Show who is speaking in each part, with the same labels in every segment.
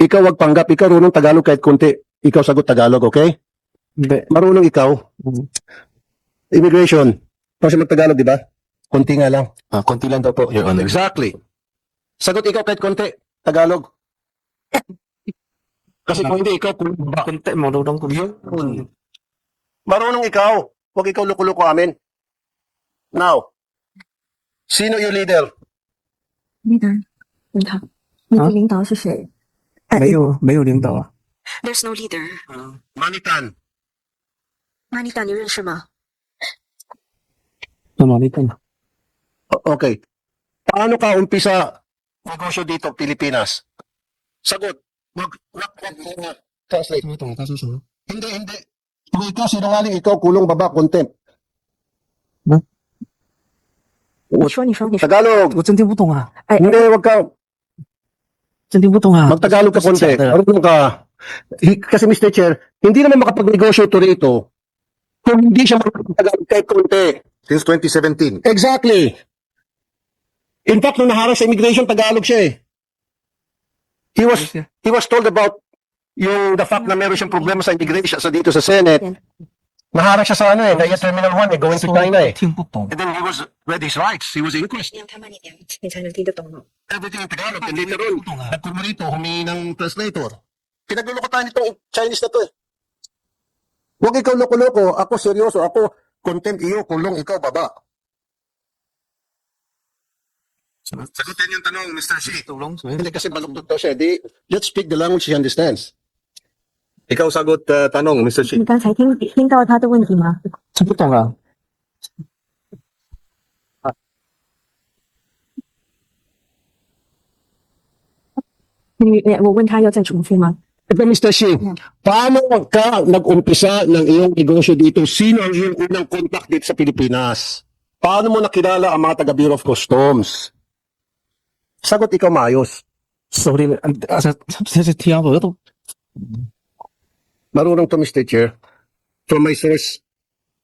Speaker 1: Ikaw wag panggap, ikaw marunong Tagalog kahit konti. Ikaw sagot Tagalog, okay?
Speaker 2: Hindi.
Speaker 1: Marunong ikaw. Immigration. Kasi mag-Tagalog, di ba? Konti nga lang.
Speaker 3: Konti lang daw po, Your Honor.
Speaker 1: Exactly. Sagot ikaw kahit konti. Tagalog. Kasi kung hindi ikaw, kung
Speaker 2: Kunti, marunong ko.
Speaker 1: marunong ikaw. Huwag ikaw luko-luko amin. Now, sino yung leader?
Speaker 4: 领导，你好，你的领导是谁？
Speaker 2: 没有领导啊。
Speaker 4: There's no leader.
Speaker 1: Manitan.
Speaker 4: Manita，你认识吗？
Speaker 2: 那哪里干的？
Speaker 1: Okay. Paano ka umpisa negosyo dito, Pilipinas? Sagot. Wag. Translate.
Speaker 2: 听不懂他说什么？
Speaker 1: Hindi. Kung ikaw sinungaling, ikaw kulong baba, contempt.
Speaker 4: 你说，你说，你说。
Speaker 1: Tagalog.
Speaker 2: 我真听不懂啊，
Speaker 4: 哎，
Speaker 1: Hindi, wag ka.
Speaker 2: 真听不懂啊。
Speaker 1: Mag-Tagalog ka konti.
Speaker 2: 假的
Speaker 1: Marunong ka. Kasi Mr. Chair, hindi naman makapagnegosyo ito rito kung hindi siya marunong Tagalog kahit konti.
Speaker 3: Since 2017.
Speaker 1: Exactly. In fact, nung naharang sa immigration, Tagalog siya eh. He was told about the fact na meron siyang problema sa immigration sa dito sa Senate. Naharang siya sa Naya Terminal 1 going to China eh.
Speaker 2: 听不懂。
Speaker 1: And then he was read his rights. He was inquest.
Speaker 4: 你让他慢一点，你才能听得懂哦。
Speaker 1: Everything in Tagalog. And later on, nagkulma rito, humingi ng translator. Pinagluloko tayo nitong Chinese na to eh. Huwag ikaw loko-loko. Ako seryoso. Ako contempt iyo. Kulong ikaw baba.
Speaker 3: Sagutin yung tanong, Mr. Shi.
Speaker 2: Tulong sa
Speaker 1: Hindi kasi baluktot daw siya. Let's speak the language he understands.
Speaker 3: Ikaw sagot tanong, Mr. Shi.
Speaker 4: 你刚才听到他的问题吗？
Speaker 2: 听不懂啊。
Speaker 4: 我问他要再重复吗？
Speaker 1: Ito, Mr. Shi, paano ka nag-umpisa ng iyong negosyo dito? Sino ang iyong unang contact dito sa Pilipinas? Paano mo nakilala ang mga taga Bureau of Customs? Sagot ikaw maayos.
Speaker 2: Sorry，这听我都
Speaker 1: Marunong to, Mr. Chair. From my source,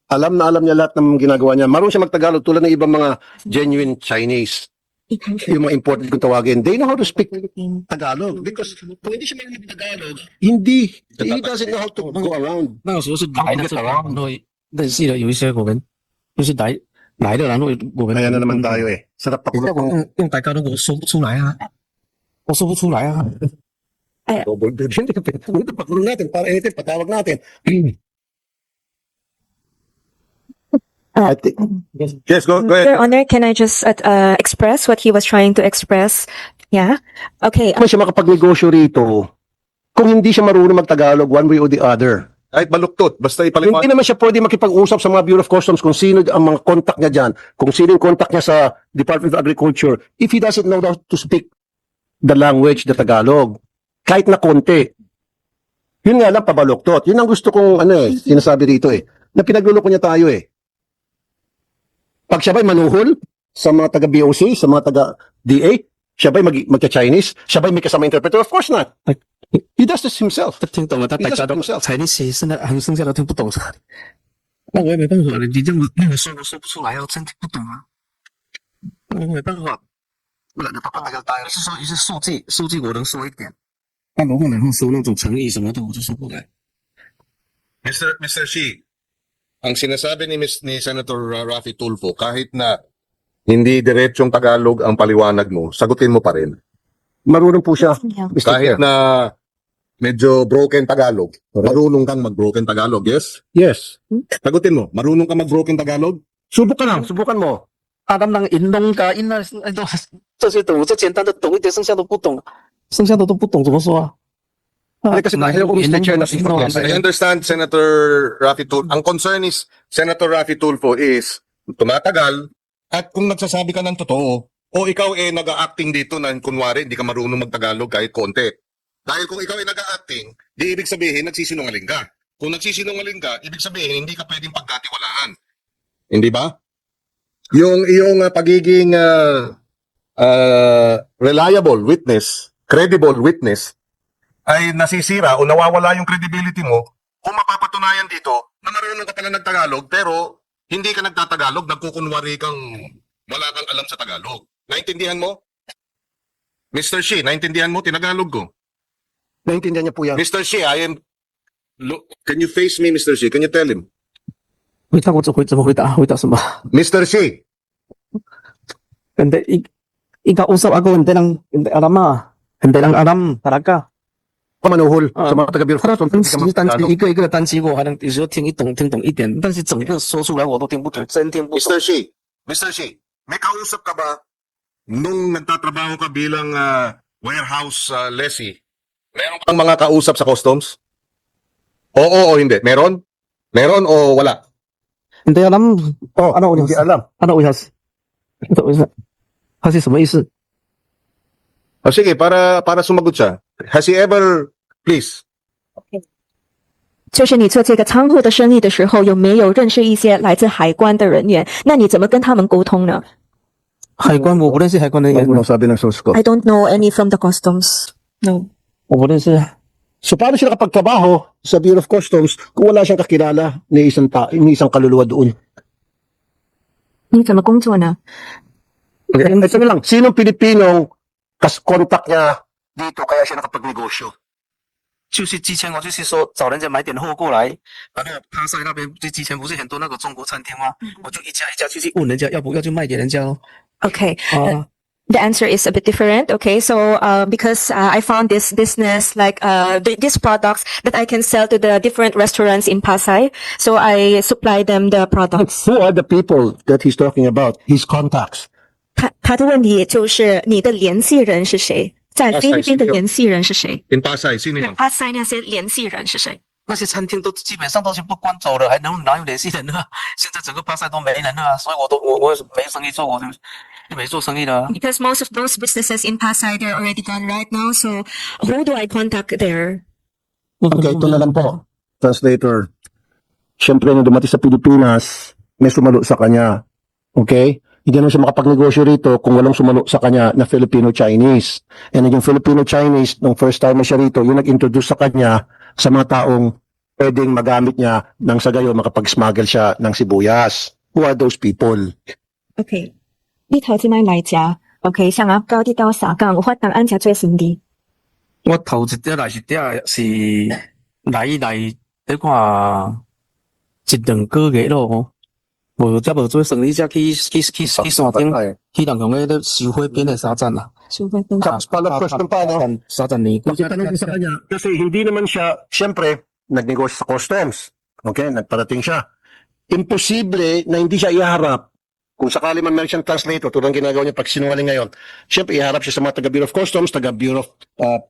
Speaker 1: alam na alam niya lahat ng ginagawa niya. Marunong siya magtagalog tulad ng ibang mga genuine Chinese.
Speaker 4: 一开始
Speaker 1: Yung mga imported kung tawagin. They know how to speak Tagalog. Because kung hindi siya marunong Tagalog, hindi. He doesn't know how to go around.
Speaker 2: 那个时候是来的，然后认识了有一些我们就是来的，然后我们
Speaker 1: Kaya na naman tayo eh. Sarap
Speaker 2: 我
Speaker 1: pakulong.
Speaker 2: 用大家都我说不出来啊，我说不出来啊。
Speaker 1: Double dead. Ito, pakulong natin. Para ito, patawag natin. I think,
Speaker 3: Yes, go ahead.
Speaker 4: Your Honor, can I just express what he was trying to express? Yeah. Okay.
Speaker 1: kung siya makapagnegosyo rito, kung hindi siya marunong magtagalog one way or the other.
Speaker 3: Kahit baluktot, basta
Speaker 1: Hindi
Speaker 3: ipaliwanag.
Speaker 1: naman siya pwede makipag-usap sa mga Bureau of Customs kung sino ang mga contact niya dyan, kung sino yung contact niya sa Department of Agriculture, if he doesn't know how to speak the language, the Tagalog, kahit na konti. Yun nga lang, pabaluktot. Yun ang gusto kong, sinasabi rito eh, na pinagluloko niya tayo eh. Pag siya ba'y manuhol sa mga taga-BOC, sa mga taga-DA, siya ba'y magka-Chinese? Siya ba'y may kasama interpreter? Of course not. He does this himself.
Speaker 2: 他听懂了，他大家都
Speaker 1: himself.
Speaker 2: 才那些现在剩下的听不懂是吧？那我也没办法了，你这么那个说我说不出来啊，真听不懂啊，我没办法。不然的话，是说一些数据我能说一点，但如果能说那种成语什么的，我就说不来。
Speaker 3: Mr. Shi, ang sinasabi ni Senator Raffy Tulfo, kahit na hindi diretsong Tagalog ang paliwanag mo, sagutin mo pa rin.
Speaker 1: Marunong po siya, Mr. Chair.
Speaker 3: Kahit na medyo broken Tagalog, marunong kang mag-broken Tagalog, yes?
Speaker 1: Yes.
Speaker 3: Sagutin mo, marunong kang mag-broken Tagalog?
Speaker 1: Subukan mo.
Speaker 2: 阿当当银东噶银那都这些懂，我这简单的懂一点，剩下都不懂，剩下的都不懂怎么说啊？
Speaker 1: Kasi ayaw ko, Mr. Chair, na
Speaker 3: I understand, Senator Raffy Tulfo. Ang concern is, Senator Raffy Tulfo is tumatagal at kung nagsasabi ka ng totoo, o ikaw nag-a-acting dito na kunwari hindi ka marunong mag-Tagalog kahit konti. Dahil kung ikaw nag-a-acting, di ibig sabihin nagsisinungaling ka. Kung nagsisinungaling ka, ibig sabihin hindi ka pwedeng pagkatiwalaan. Hindi ba? Yung iyong pagiging reliable witness, credible witness, ay nasisira o nawawala yung credibility mo kung mapapatunayan dito na marunong ka pala nagtagalog pero hindi ka nagtatagalog, nagkukunwari kang wala kang alam sa Tagalog. Naintindihan mo? Mr. Shi, naintindihan mo? Tinagalog ko.
Speaker 1: Naintindihan niya po yan.
Speaker 3: Mr. Shi, can you face me, Mr. Shi? Can you tell him?
Speaker 2: 回答我怎么回答？回答什么？
Speaker 3: Mr. Shi,
Speaker 2: Hindi, ikausap ako, hindi alam ah. Hindi lang alam, talaga.
Speaker 1: Manuhol sa mga taga-Bureau of
Speaker 2: 他
Speaker 1: Customs.
Speaker 2: 单
Speaker 1: hindi ka
Speaker 2: 词单词
Speaker 1: magtagalog.
Speaker 2: 一个一个的单词，我还能有时候听懂一点，但是整个说出来我都听不懂，真听不懂。
Speaker 3: Mr. Shi, may kausap ka ba nung nagtatrabaho ka bilang warehouse lessee? Meron kang mga kausap sa customs? Oo o hindi? Meron? Meron o wala?
Speaker 2: Hindi alam.
Speaker 1: Oh,
Speaker 2: Ano
Speaker 1: hindi
Speaker 2: ulit?
Speaker 1: alam.
Speaker 2: Ano ulit? Ito ulit. Kasi 什么意思？
Speaker 3: O sige, para sumagot siya. Has he ever, please,
Speaker 4: 就是你做这个仓库的生意的时候，有没有认识一些来自海关的人员？那你怎么跟他们沟通呢
Speaker 2: 海关我不认识海关的人，
Speaker 1: Ano sabi ng source ko?？I
Speaker 4: don't know any from the customs. No.
Speaker 2: 我不认识。
Speaker 1: So paano siya nakapagtrabaho sa Bureau of Customs kung wala siyang kakilala ni isang kaluluwa doon?
Speaker 4: 你怎么工作呢？
Speaker 1: Ito na lang, sinong Pilipinong contact niya dito kaya siya nakapagnegosyo?
Speaker 2: 就是之前我就是说找人家买点货过来，然后帕赛那边就之前不是很多那个中国餐厅吗？我就一家一家去问人家要不要就卖给人家咯。
Speaker 4: Okay.
Speaker 2: 啊，
Speaker 4: The answer is a bit different. Okay, so because I found this business like these products that I can sell to the different restaurants in Pasay, so I supply them the products.
Speaker 1: Who are the people that he's talking about? His contacts.
Speaker 4: 他的问题就是你的联系人是谁？在菲律宾的联系人是谁？
Speaker 3: in Pasay, sino yun?
Speaker 4: Pasay 那些联系人是谁？
Speaker 2: 那些餐厅都基本上都全部关走了，还哪有联系人呢？现在整个巴塞都没人了啊，所以我没生意做，我就没做生意了啊。
Speaker 4: Because most of those businesses in Pasay they're already gone right now. So who do I contact there?
Speaker 1: Okay, ito na lang po. Translator. Siyempre, nung dumating sa Pilipinas, may sumalo sa kanya. Okay? Hindi naman siya makapagnegosyo rito kung walang sumalo sa kanya na Filipino-Chinese. And yung Filipino-Chinese, nung first time na siya rito, yung nag-introduce sa kanya sa mga taong pwedeng magamit niya nang sa gayon makapag-smuggle siya ng sibuyas. Who are those people?
Speaker 4: OK，呢頭先嚟講，OK，像我高啲到沙港，我發當安家最先啲。
Speaker 2: 我頭一隻來是來你看一兩個月咯，我才無做生意，才去山頂，去人用嗰啲收貨邊嘅沙站啦。
Speaker 1: Question pa, no?
Speaker 2: Sa ni
Speaker 1: Tanong ko sa kanya, kasi hindi naman siya, siyempre, nagnegosyo sa customs. Okay, nagparating siya. Imposible na hindi siya iharap. Kung sakali man meron siyang translator, tulad ng ginagawa niya pag sinungaling ngayon, siyempre iharap siya sa mga taga-Bureau of Customs, taga-Bureau of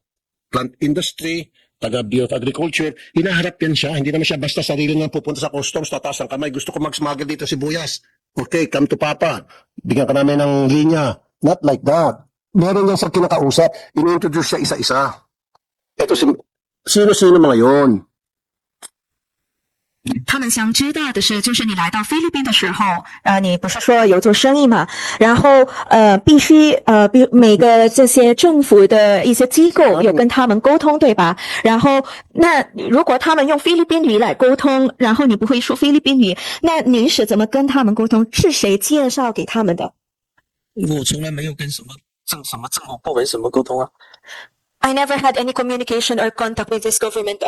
Speaker 1: Plant Industry, taga-Bureau of Agriculture. Hinaharap yan siya. Hindi naman siya basta sarili nga pupunta sa customs, tataas ang kamay. Gusto ko mag-smuggle dito si Buyas. Okay, come to Papa. Bigyan ka namin ng linya. Not like that. Meron yan sa kinakausap. Inintroduce siya isa-isa. Ito sino-sino mga yon?
Speaker 4: 他们想知道的是，就是你来到菲律宾的时候，你不是说有做生意嘛？然后必须比每个这些政府的一些机构有跟他们沟通，对吧？然后那如果他们用菲律宾语来沟通，然后你不会说菲律宾语，那您是怎么跟他们沟通？是谁介绍给他们的？
Speaker 2: 我從來沒有跟什麼政府部門什麼溝通啊。
Speaker 4: I never had any communication or contact with these government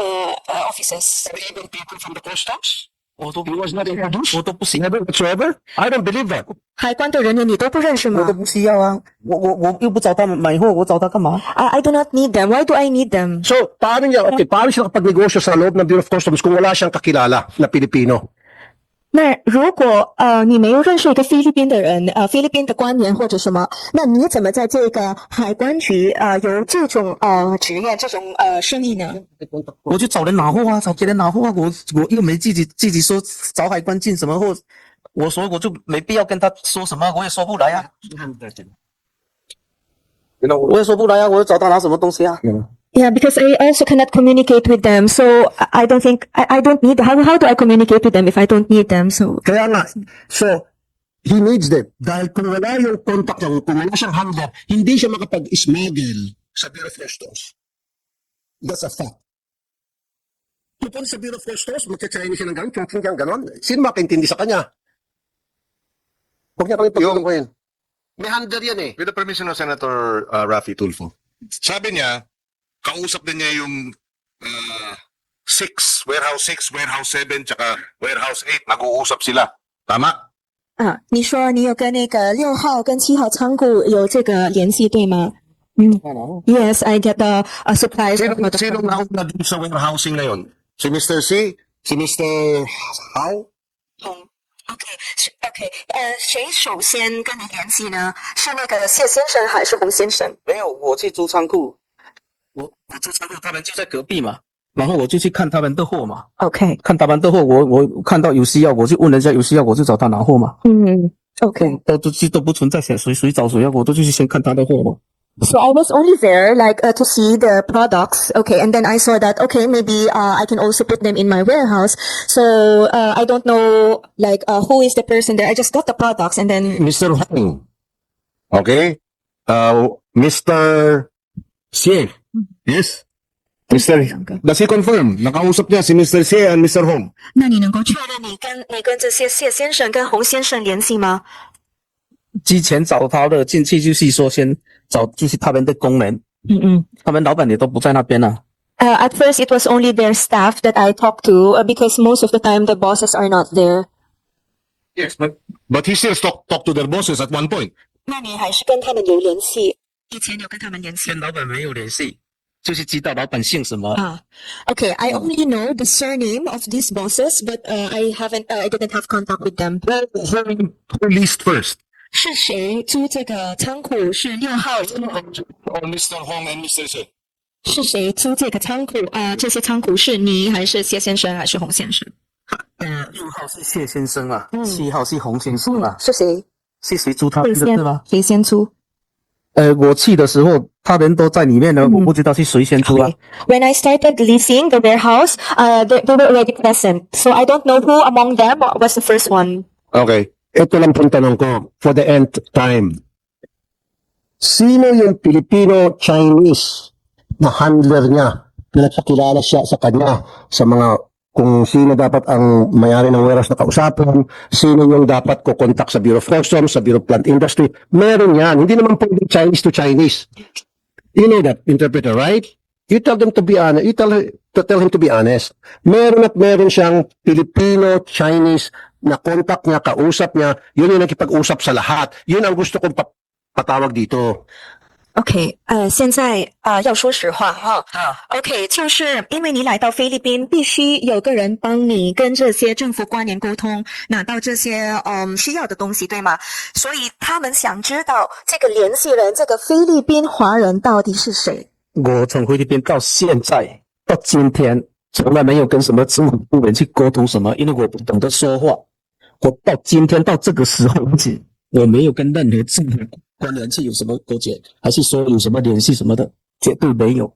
Speaker 4: offices.
Speaker 1: Even people from the customs?
Speaker 2: 我都
Speaker 1: He was not introduced?
Speaker 2: 我都不行，
Speaker 1: Never whatsoever? I don't believe that.
Speaker 4: 海关的人员你都不认识吗
Speaker 2: 我都不需要啊。我又不找他們買貨，我找他幹嘛？
Speaker 4: ？I do not need them. Why do I need them?
Speaker 1: So, paano siya nakapagnegosyo sa loob ng Bureau of Customs kung wala siyang kakilala na Pilipino?
Speaker 4: 那如果你没有认识一个菲律宾的人，菲律宾的官员或者什么，那你怎么在这个海关局有这种职业这种生意呢？
Speaker 2: 我就找人拿貨啊，找別人拿貨啊。我又沒自己說找海關進什麼貨，所以我就沒必要跟他說什麼，我也說不來啊。我也說不來啊，我要找他拿什麼東西啊？
Speaker 4: Yeah, because I also cannot communicate with them, so I don't think I don't need. How do I communicate with them if I don't need them? So
Speaker 1: Kaya nga, so, he needs them. Dahil kung wala yung contact niya, kung wala siyang handler, hindi siya makapag-smuggle sa Bureau of Customs. That's a fact. Pupunta sa Bureau of Customs, magka-Chinese siya ng gano'n, chung-chung kang gano'n. Sino makaintindi sa kanya? Huwag niya kami pagkukuhin. May handler yan eh.
Speaker 3: With the permission of Senator Raffy Tulfo. Sabi niya, kausap din niya yung 6, warehouse 6, warehouse 7, tsaka warehouse 8. Nag-uusap sila. Tama?
Speaker 4: 啊，你说你有跟那个6号跟7号仓库有这个联系，对吗？Yes, I get the supplies.
Speaker 3: Sino nauna dun sa warehousing na yun? Si Mr. C? Si Mr. How?
Speaker 4: OK，谁首先跟你联系呢？是那个谢先生还是洪先生？
Speaker 2: 没有，我去租仓库，我租仓库，他们就在隔壁嘛，然后我就去看他们的货嘛，
Speaker 4: OK，
Speaker 2: 看他们的货，我看到有需要，我就问人家有需要，我就找他拿货嘛，OK。都不存在谁找谁要，我都去先看他的货嘛。
Speaker 4: So I was only there like to see the products. Okay, and then I saw that okay, maybe I can also put them in my warehouse. So I don't know like who is the person there. I just got the products and then
Speaker 3: Mr. Hong. Okay? Mr. C. Yes? Does he confirm? Nakausap niya si Mr. C and Mr. Hong.
Speaker 4: 那你能够确认你跟这些谢先生跟洪先生联系吗？
Speaker 2: 之前找他的进去就是说先找就是他们的工人，他们老板也都不在那边了。
Speaker 4: At first, it was only their staff that I talked to because most of the time the bosses are not there.
Speaker 3: Yes, but he still talk to their bosses at one point.
Speaker 4: 那你还是跟他们有联系？以前有跟他们联系
Speaker 2: 跟老板没有联系，就是知道老板姓什么。
Speaker 4: 啊？Okay, I only know the surname of these bosses, but I didn't have contact with them.
Speaker 3: Who leased first?
Speaker 4: 是谁租这个仓库？是6号
Speaker 3: Or Mr. Hong and Mr. C?
Speaker 4: 是谁租这个仓库？这些仓库是你还是谢先生还是洪先生？
Speaker 2: 6号是谢先生啊，7号是洪先生啊，
Speaker 4: 是谁？
Speaker 2: 是谁租他们的是吗？
Speaker 4: 谁先租
Speaker 2: 我去的时候他们都在里面呢，我不知道是谁先租啊。
Speaker 4: ？When I started leasing the warehouse, they were already present, so I don't know who among them was the first one.
Speaker 3: Okay.
Speaker 1: Ito lang pong tanong ko, for the nth time. Sino yung Filipino-Chinese na handler niya na nagpakilala siya sa kanya sa mga kung sino dapat ang mayari ng warehouse na kausapin, sino yung dapat kukontak sa Bureau of Customs, sa Bureau of Plant Industry. Meron yan. Hindi naman pwedeng Chinese to Chinese. You know that, interpreter, right? You tell them to be honest. You tell him to be honest. Meron at meron siyang Filipino-Chinese na contact niya, kausap niya. Yun yung nakipag-usap sa lahat. Yun ang gusto kong patawag dito.
Speaker 4: OK，现在要说实话哈。OK，就是因为你来到菲律宾，必须有个人帮你跟这些政府官员沟通，拿到这些需要的东西，对吗？所以他们想知道这个联系人，这个菲律宾华人到底是谁？
Speaker 2: 我从菲律宾到现在到今天，从来没有跟什么政府部门去沟通什么，因为我不懂得说话。我到今天到这个时候为止，我没有跟任何政府官员去有什么勾结，还是说有什么联系什么的，绝对没有。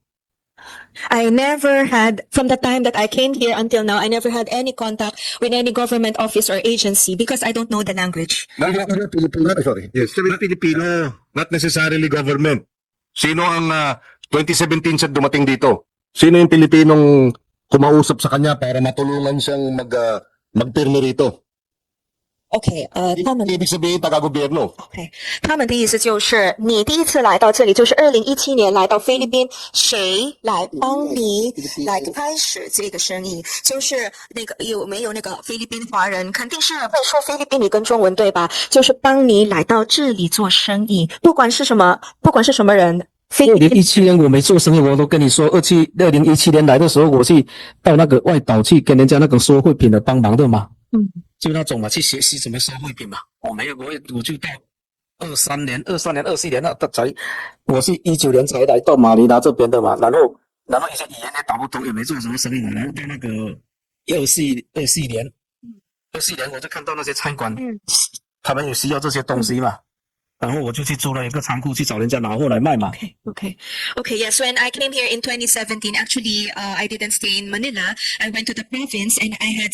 Speaker 4: I never had, from the time that I came here until now, I never had any contact with any government office or agency because I don't know the language.
Speaker 3: Sorry. Yes, Filipino. Not necessarily government. Sino ang 2017 siya dumating dito? Sino yung Pilipinong kumausap sa kanya para matulungan siyang magpirme rito?
Speaker 4: OK，他们
Speaker 3: Ibig sabihin, taga-gobyerno.
Speaker 4: OK，他们的意思就是你第一次来到这里，就是2017年来到菲律宾，谁来帮你来开始这个生意？就是那个有没有那个菲律宾华人？肯定是会说菲律宾语跟中文对吧？就是帮你来到这里做生意，不管是什么人。菲律宾
Speaker 2: 2017年我没做生意，我都跟你说，2017年来的时候，我去到那个外岛去跟人家那个收汇品的帮忙的嘛。就那种嘛，去学习怎么收汇品嘛。我没有，我就到23年、24年了，才我是19年才来到马尼拉这边的嘛。然后一些语言也打不通，也没做什么生意嘛。然后到那个24年我就看到那些餐馆，他们有需要这些东西嘛。然后我就去租了一个仓库去找人家拿货来卖嘛。
Speaker 4: Okay. Yes, when I came here in 2017, actually, I didn't stay in Manila. I went to the province and I had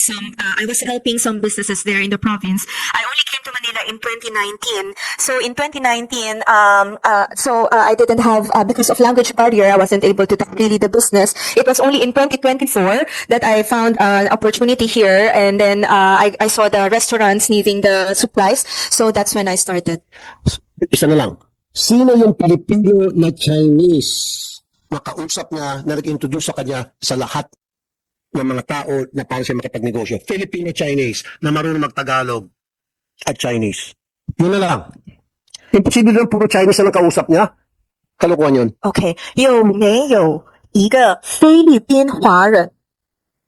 Speaker 4: I was helping some businesses there in the province. I only came to Manila in 2019. So in 2019, I didn't have, because of language barrier, I wasn't able to do really the business. It was only in 2024 that I found an opportunity here. And then I saw the restaurants needing the supplies. So that's when I started.
Speaker 1: Isa na lang. Sino yung Filipino na Chinese na kausap niya, na nag-introduce sa kanya sa lahat ng mga tao na paano siya makipagnegosyo. Filipino-Chinese na marunong mag-Tagalog at Chinese. Yun na lang. Imposible lang puro Chinese na lang kausap niya. Kalokohan yun.
Speaker 4: OK，有没有一个菲律宾华人？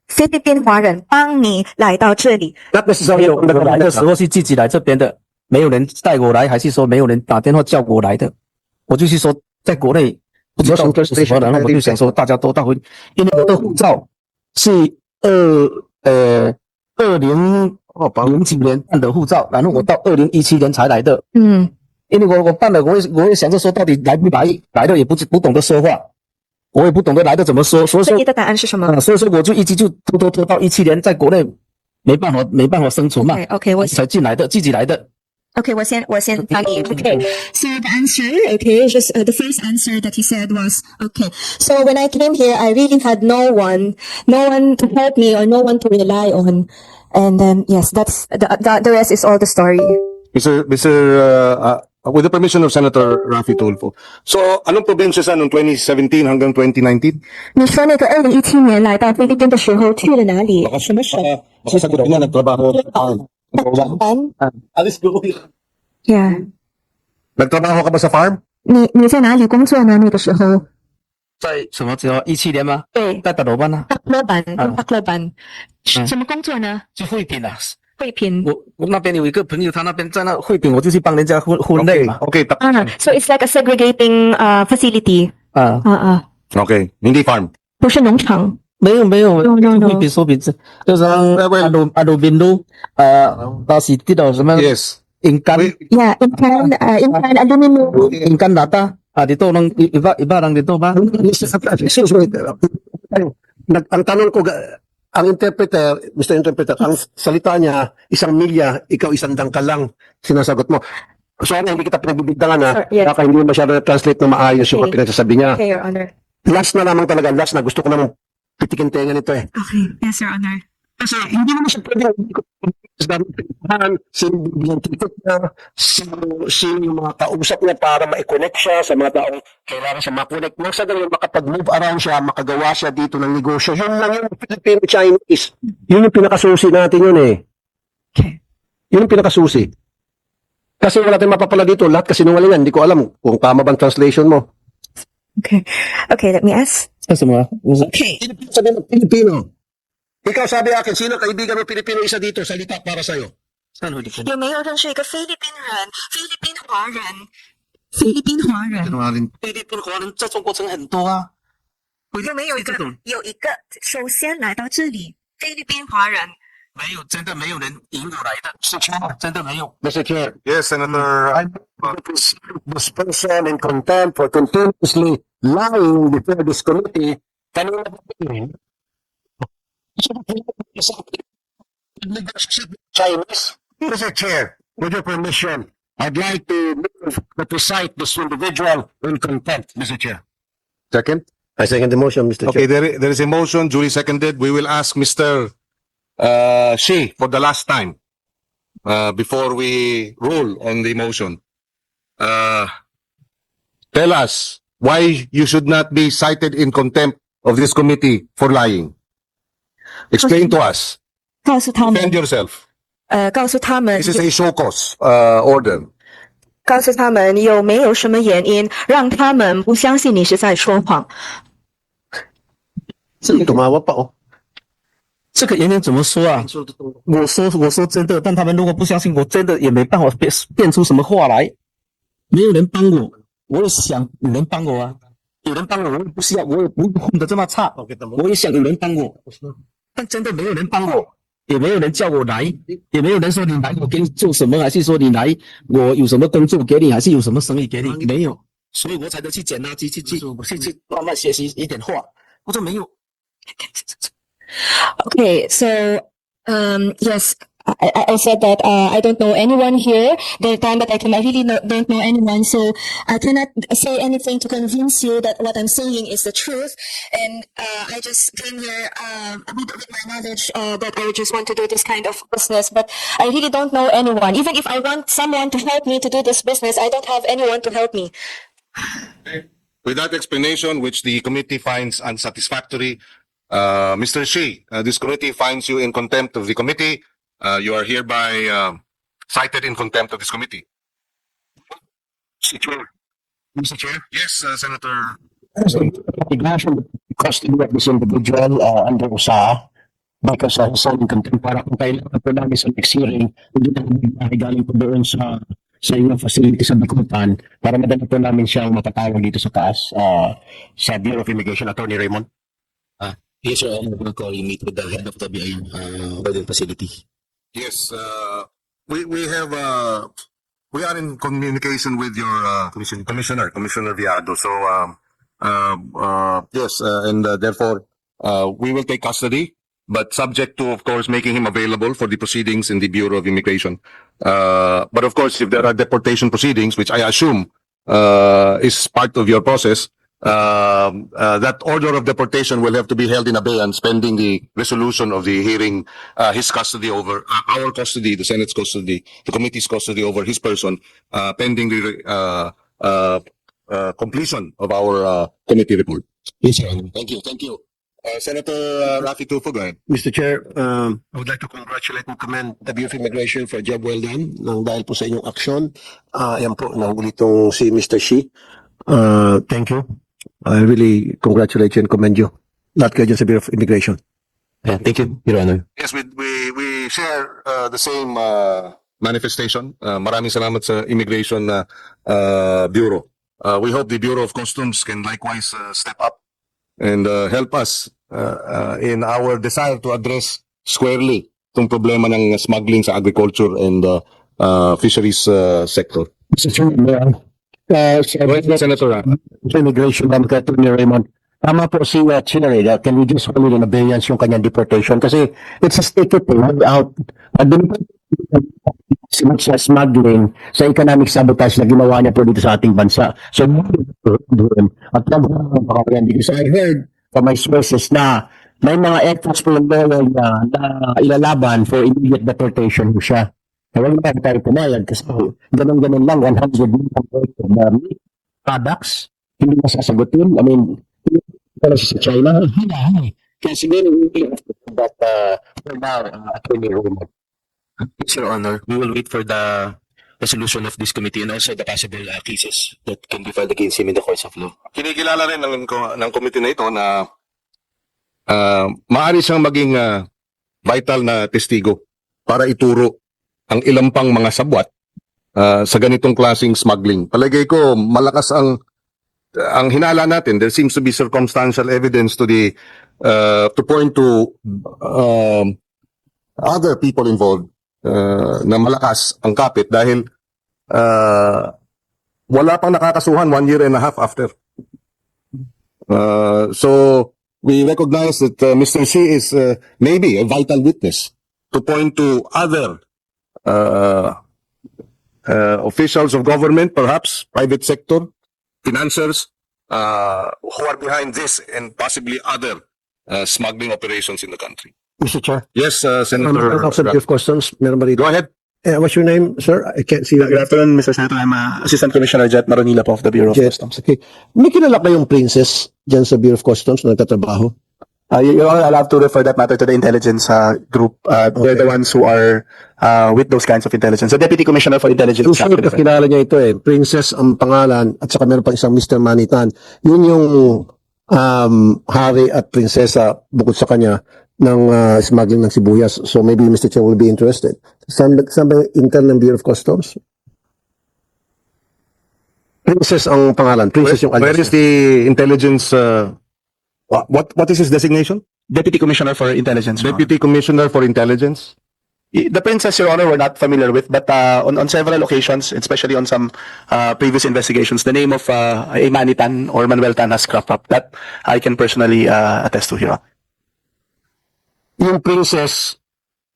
Speaker 4: 菲律宾华人帮你来到这里，
Speaker 1: Not
Speaker 2: 没
Speaker 1: necessarily
Speaker 2: 有，我来的时候是自己来这边的，没有人带我来，还是说没有人打电话叫我来的？我就是说，在国内不知道是什么，然后我就想说大家都到回，因为我的护照是20几年办的护照，然后我到2017年才来的。
Speaker 4: 嗯，
Speaker 2: 因为我办了，我也想着说到底来不来，来的也不懂得说话，我也不懂得来的怎么说，所以说
Speaker 4: 所以你的答案是什么
Speaker 2: 所以说我就一直就拖到17年，在国内没办法生存嘛，
Speaker 4: ？OK， 我
Speaker 2: 才进来的，自己来的。
Speaker 4: OK，我先答你。Okay, so the answer, okay, just the first answer that he said was, okay. So when I came here, I really had no one to help me or no one to rely on, and then yes, that's the rest is all the story.
Speaker 3: With the permission of Senator Raffy Tulfo. So, anong probinsya sa noong 2017 hanggang 2019?
Speaker 4: 你说那个2017年来到菲律宾的时候去了哪里？
Speaker 3: Baka sagutin niya, nagtrabaho.
Speaker 4: farm.
Speaker 3: Alis ko.
Speaker 4: Yeah.
Speaker 3: Nagtrabaho ka ba sa farm?
Speaker 4: 你在哪里工作呢？那个时候？
Speaker 2: 在什么时候？17年吗？
Speaker 4: 对，
Speaker 2: 在大罗班啊，
Speaker 4: 巴克勒班。什么工作呢？
Speaker 2: 就惠品啊。
Speaker 4: 惠品。
Speaker 2: 我那边有一个朋友，他那边在那惠品，我就去帮人家婚内嘛。
Speaker 3: Okay.
Speaker 4: So it's like a segregating facility.
Speaker 3: Okay. Hindi farm.
Speaker 4: 不是农场。
Speaker 2: 没有
Speaker 4: No.
Speaker 2: 惠品说品质，就是阿鲁宾路到时知道什么
Speaker 3: Yes.
Speaker 2: 인간
Speaker 4: Yeah, inkan aluminum.
Speaker 2: 인간 나다 dito lang iba lang dito ba?
Speaker 1: Excuse me. Ang tanong ko, ang interpreter, Mr. Interpreter, ang salita niya, 1 milya, ikaw 100 ka lang, sinasagot mo. Sorry, hindi kita pinagbibigdangan ha.
Speaker 4: Sir, yes.
Speaker 1: Baka hindi masyado na-translate na maayos yung
Speaker 4: Okay.
Speaker 1: pinagsasabi niya.
Speaker 4: Okay, Your Honor.
Speaker 1: Last na lamang talaga, last na. Gusto ko namang pitikin tenga nito eh.
Speaker 4: Okay, yes, Your Honor.
Speaker 1: Kasi hindi naman siya pwedeng sino yung ticket niya, sino yung mga kausap niya para ma-connect siya sa mga taong kailangan siya ma-connect. Nang sa ganun, makapag-move around siya, makagawa siya dito ng negosyo. Yun lang yung Filipino-Chinese. Yun yung pinakasusi natin yun eh.
Speaker 4: Okay.
Speaker 1: Yun yung pinakasusi. Kasi wala tayong mapapala dito. Lahat kasi nungalingan. Hindi ko alam kung tama bang translation mo.
Speaker 4: Okay. Okay, let me ask.
Speaker 2: 什么？
Speaker 4: Okay.
Speaker 1: Sabi mo, Pilipino. Ikaw sabi akin, sino kaibigan mo Pilipino isa dito? Salita para sa'yo.
Speaker 4: 有没有认识一个菲律宾人？菲律宾华人？菲律宾华人？
Speaker 2: 菲律宾华人在中国城很多啊。
Speaker 4: 有没有一个？有一个，首先来到这里，菲律宾华人。
Speaker 2: 没有，真的没有人引我来的，是真的没有。
Speaker 1: Mr. Chair,
Speaker 3: Yes, Senator.
Speaker 1: I put this person in contempt for continuously lying before this committee. Kanina ba yun? Chinese. Mr. Chair, with your permission, I'd like to move to cite this individual in contempt, Mr. Chair.
Speaker 3: Second.
Speaker 1: I second the motion, Mr.
Speaker 3: Okay, there is a motion, duly seconded. We will ask Mr. Shi for the last time before we rule on the motion. Tell us why you should not be cited in contempt of this committee for lying. Explain to us.
Speaker 4: 告诉他
Speaker 3: Defend
Speaker 4: 们，
Speaker 3: yourself.
Speaker 4: 告诉他们
Speaker 3: This is a show cause order.
Speaker 4: 告诉他们有没有什么原因让他们不相信你是在说谎？
Speaker 1: Tumawa pa, oh.
Speaker 2: 这个原因怎么说啊？我说真的，但他们如果不相信我，真的也没办法变出什么话来。没有人帮我，我也想有人帮我啊。有人帮我，我也不需要，我也不混得这么差。我也想有人帮我，但真的没有人帮我，也没有人叫我来，也没有人说你来我给你做什么，还是说你来我有什么工作给你，还是有什么生意给你，没有，所以我才能去捡垃圾，去慢慢学习一点话。我说没有。
Speaker 4: Okay, so yes, I said that I don't know anyone here. The time that I came, I really don't know anyone, so I cannot say anything to convince you that what I'm saying is the truth. And I just came here with my knowledge that I just want to do this kind of business, but I really don't know anyone. Even if I want someone to help me to do this business, I don't have anyone to help me.
Speaker 3: With that explanation, which the committee finds unsatisfactory, Mr. Shi, this committee finds you in contempt of the committee. You are hereby cited in contempt of this committee.
Speaker 1: Mr. Chair.
Speaker 3: Yes, Senator.
Speaker 1: Ignition custody of this individual under USAA because he's signing contempt para kung kailangan po namin sa next hearing, hindi na galing po doon sa inyong facility sa Bikutan para madala po namin siyang mapatawag dito sa taas sa Bureau of Immigration, Attorney Raymond.
Speaker 2: Yes, Your Honor, we'll call you meet with the head of the BI Garden facility.
Speaker 3: Yes, we have we are in communication with your Commissioner Viado. So yes, and therefore we will take custody, but subject to, of course, making him available for the proceedings in the Bureau of Immigration. But of course, if there are deportation proceedings, which I assume is part of your process, that order of deportation will have to be held in abeyance pending the resolution of the hearing, his custody over our custody, the Senate's custody, the committee's custody over his person, pending the completion of our committee report.
Speaker 2: Yes, Your Honor.
Speaker 3: Thank you. Senator Rafi Tulfo, go ahead.
Speaker 1: Mr. Chair, I would like to congratulate and commend the Bureau of Immigration for a job well done nang dahil po sa inyong aksyon. Ayan po, nahuli itong si Mr. Shi. Thank you. I really congratulate you and commend you. Lahat kayo dyan sa Bureau of Immigration.
Speaker 2: Thank you, Your Honor.
Speaker 3: Yes, we share the same manifestation. Maraming salamat sa Immigration Bureau. We hope the Bureau of Customs can likewise step up and help us in our desire to address squarely itong problema ng smuggling sa agriculture and fisheries sector.
Speaker 1: Mr. Chair,
Speaker 3: Senator.
Speaker 1: Immigration, kay Attorney Raymond. Tama po si Chinere, can we just hold in abeyance yung kanyang deportation? Kasi it's a stated thing, out. Sa smuggling, sa economic sabotage na ginawa niya po dito sa ating bansa. So, at because I heard from my sources na may mga efforts po yung level na ilalaban for immediate deportation po siya. Huwag na tayo pumayag kasi ganun-ganun lang, 100 million worth of products, hindi masasagutin. I mean, para sa China, kaya siguro we have to do that for now, Attorney Raymond.
Speaker 2: Yes, Your Honor. We will wait for the resolution of this committee and also the possible cases that can be filed against him in the courts of law.
Speaker 3: Kinikilala rin ng committee na ito na maaari siyang maging vital na testigo para ituro ang ilang pang mga sabwat sa ganitong klaseng smuggling. Palagay ko, malakas ang hinala natin. There seems to be circumstantial evidence to point to other people involved na malakas ang kapit dahil wala pang nakakasuhan 1 year and a half after. So we recognize that Mr. Shi is maybe a vital witness to point to other officials of government, perhaps private sector, financiers who are behind this and possibly other smuggling operations in the country.
Speaker 1: Mr. Chair.
Speaker 3: Yes,
Speaker 1: Of
Speaker 3: Senator.
Speaker 1: Customs, meron ba rito?
Speaker 3: Go ahead.
Speaker 1: What's your name, sir? I can't see that.
Speaker 5: Good afternoon, Mr. Senator. I'm Assistant Commissioner Jet Maronila po of the Bureau of
Speaker 1: Yes.
Speaker 5: Customs.
Speaker 1: Okay. May kilala kayong princess dyan sa Bureau of Customs na nagtatrabaho?
Speaker 5: Your Honor, I'll have to refer that matter to the intelligence group. They're the ones who are with those kinds of intelligence. The Deputy Commissioner for Intelligence.
Speaker 1: So,
Speaker 5: is
Speaker 1: sure,
Speaker 5: actually referred.
Speaker 1: kilala niya ito eh. Princess ang pangalan at saka meron pa isang Mr. Manitan. Yun yung hari at prinsesa bukod sa kanya ng smuggling ng sibuyas. So maybe Mr. Chair will be interested. Saan ba yung intern ng Bureau of Customs? Princess ang pangalan. Princess yung
Speaker 3: Where
Speaker 1: alias
Speaker 3: is
Speaker 1: niya.
Speaker 3: the intelligence? What is his designation?
Speaker 5: Deputy Commissioner for Intelligence. Your
Speaker 3: Deputy Commissioner for Intelligence.
Speaker 5: Honor. The princess, Your Honor, we're not familiar with, but on several occasions, especially on some previous investigations, the name of a Manitan or Manuel Tan has cropped up. That I can personally attest to, Your Honor.
Speaker 1: Yung princess,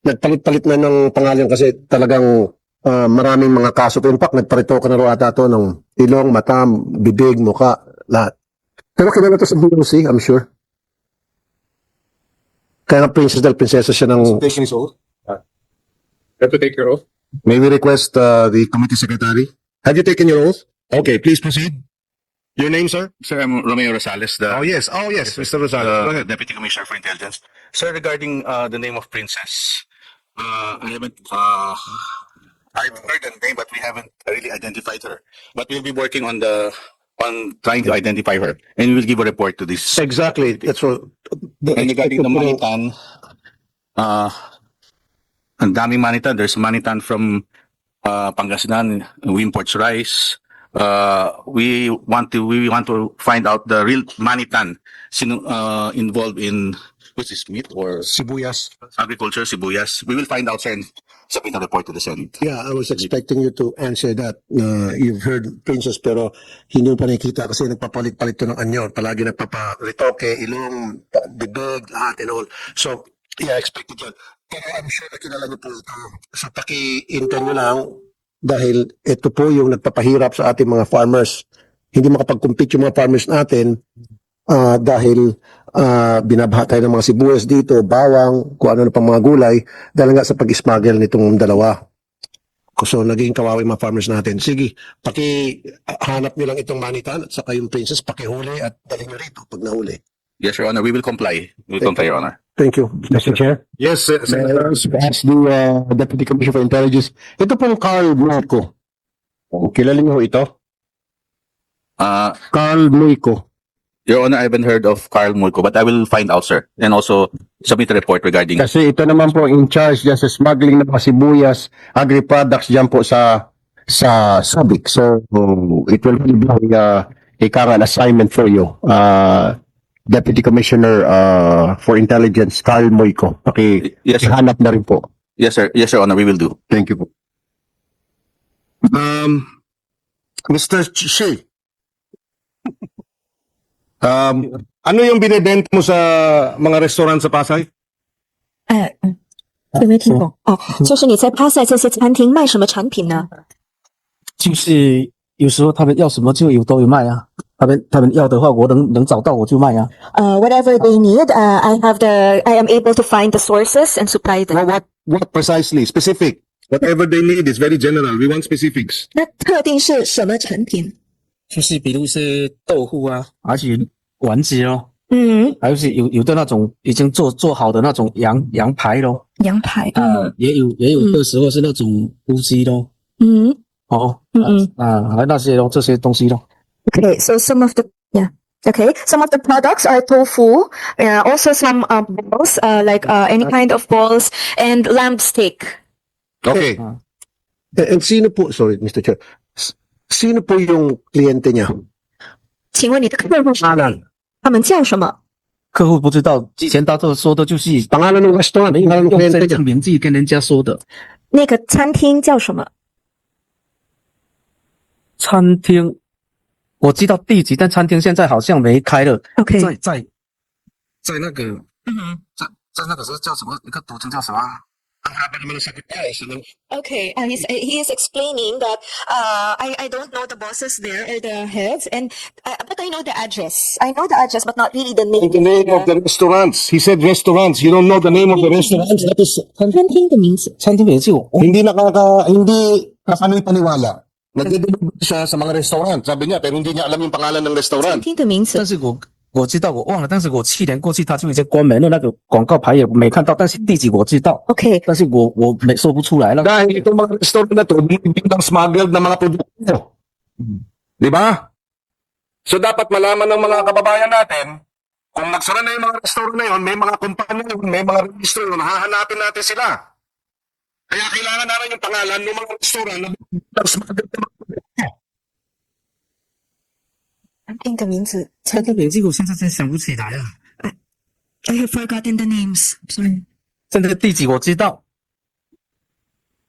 Speaker 1: nagpalit-palit na ng pangalan kasi talagang maraming mga kaso. In fact, nagparito ka na ro ata to ng ilong, mata, bibig, muka, lahat. Pero kilala to sa BOC, I'm sure. Kaya nga princess dahil prinsesa siya ng...
Speaker 3: Taking his oath.
Speaker 6: Have to take your oath.
Speaker 3: May we request the committee secretary? Have you taken your oath? Okay, please proceed. Your name, sir?
Speaker 7: Sir, I'm Romeo Rosales, the
Speaker 3: Yes, Mr. Rosales. Go ahead.
Speaker 7: Deputy Commissioner for Intelligence. Sir, regarding the name of Princess, I've heard the name, but we haven't really identified her. But we'll be working on trying to identify her, and we will give a report to this.
Speaker 1: Exactly. That's what.
Speaker 7: And regarding the Manitan, ang daming Manitan. There's Manitan from Pangasinan, who imports rice. We want to find out the real Manitan involved in what's this, meat or
Speaker 1: Sibuyas.
Speaker 7: agriculture, sibuyas. We will find out, sir, and submit a report to the Senate.
Speaker 1: Yeah, I was expecting you to answer that. You've heard Princess pero hindi mo pa nakikita kasi nagpapalit-palit to ng anyo. Palagi nagpaparitoke, ilong, bibig, lahat and all. So, yeah, expected yun. Pero I'm sure na kilala niyo po ito. So, paki-intern nyo lang dahil ito po yung nagpapahirap sa ating mga farmers. Hindi makapag-compete yung mga farmers natin dahil binabaha tayo ng mga sibuyas dito, bawang, kung ano na pang mga gulay dahil nga sa pag-smuggle nitong dalawa. So, naging kawawa yung mga farmers natin. Sige, hanap nyo lang itong Manitan at saka yung Princess, pakihuli at dalhin nyo rito pag nahuli.
Speaker 7: Yes, Your Honor. We will comply. We will comply, Your Honor.
Speaker 1: Thank you, Mr. Chair.
Speaker 3: Yes,
Speaker 1: May I also ask the Deputy Commissioner for Intelligence, ito pong Carl Moico. Kilala niyo ho ito? Carl Moico.
Speaker 7: Your Honor, I haven't heard of Carl Mulco, but I will find out, sir, and also submit a report regarding.
Speaker 1: Kasi ito naman po in charge dyan sa smuggling ng mga sibuyas, agri-products dyan po sa Subic. So, it will be an assignment for you. Deputy Commissioner for Intelligence, Carl Moico.
Speaker 7: Yes, sir.
Speaker 1: Ihanap na rin po.
Speaker 7: Yes, sir. Yes, Your Honor. We will do.
Speaker 1: Thank you po.
Speaker 3: Mr. Shea. Ano yung binibenta mo sa mga restaurant sa Pasay?
Speaker 4: 有没有听懂？哦，就是你在巴塞这些餐厅卖什么产品呢？
Speaker 2: 就是有时候他们要什么就都有卖啊。他们要的话，我能找到我就卖啊。
Speaker 4: Whatever they need, I am able to find the sources and supply them.
Speaker 3: What precisely? Specific. Whatever they need is very general. We want specifics.
Speaker 4: 那特定是什么产品？
Speaker 2: 就是比如是豆腐啊，而且丸子咯，还有是有的那种已经做好的那种羊排咯，
Speaker 4: 羊排，
Speaker 2: 也有的时候是那种乌鸡咯，还有那些咯，这些东西咯。
Speaker 4: Okay, so some of the some of the products are tofu, also some balls, like any kind of balls and lamb steak.
Speaker 3: Okay.
Speaker 1: And sino po, sorry Mr. Chair, sino po yung kliyente niya?
Speaker 4: 请问你的客户是
Speaker 1: Pangalan.
Speaker 4: 他们叫什么？
Speaker 2: 客户不知道，之前他说的就是
Speaker 1: Pangalan ng restaurant, pangalan ng
Speaker 2: 用
Speaker 1: kliyente
Speaker 2: 真
Speaker 1: niya.
Speaker 2: 正名字跟人家说的。
Speaker 4: 那个餐厅叫什么？
Speaker 2: 餐厅我知道地址，但餐厅现在好像没开了。
Speaker 4: OK
Speaker 2: 在那个在那个是叫什么？那个赌城叫什么
Speaker 4: Okay, he is explaining that I don't know the bosses there or the heads, and but I know the address. I know the address, but not really the name.
Speaker 3: The name of the restaurants. He said restaurants. You don't know the name of the restaurants. That is
Speaker 4: 餐厅的名字。
Speaker 2: 餐厅名字
Speaker 3: hindi kakapaniwala. Nagdedeliver siya sa mga restaurant. Sabi niya, pero hindi niya alam yung pangalan ng
Speaker 4: 餐
Speaker 3: restaurant.
Speaker 4: 厅的名字
Speaker 2: 但是我知道，我忘了，但是我去年过去，他就已经关门了，那个广告牌也没看到，但是地址我知道，
Speaker 4: ，OK，
Speaker 2: 但是我没说不出来了。
Speaker 3: Dahil itong mga restaurant na to, binibig ng smuggled na mga produkto. Di ba? So dapat malaman ng mga kababayan natin, kung nagsara na yung mga restaurant na yun, may mga kumpanya yun, may mga registro yun, hahanapin natin sila. Kaya kailangan namin yung pangalan ng mga restaurant na binibig ng smuggled na mga produkto.
Speaker 4: 餐厅的名字
Speaker 2: 餐厅名字我现在真想不起来了，
Speaker 4: ，I have forgotten the names. Sorry.
Speaker 2: 这个地址我知道，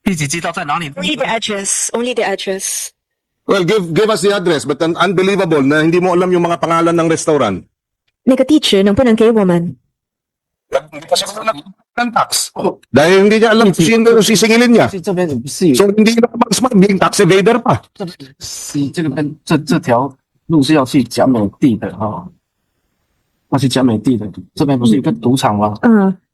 Speaker 2: 地址知道在哪里。
Speaker 4: Only the address. Only the address.
Speaker 3: Well, give us the address, but unbelievable na hindi mo alam yung mga pangalan ng restaurant.
Speaker 4: 那个地址能不能给我们？
Speaker 3: Hindi pa siya ng tax. Dahil hindi niya alam kung sino yung sisingilin niya.
Speaker 2: 这边是有
Speaker 3: So, hindi na mag-smuggling, tax evader pa.
Speaker 2: 这个边这条路是要去甲美地的要去甲美地的，这边不是有个赌场吗？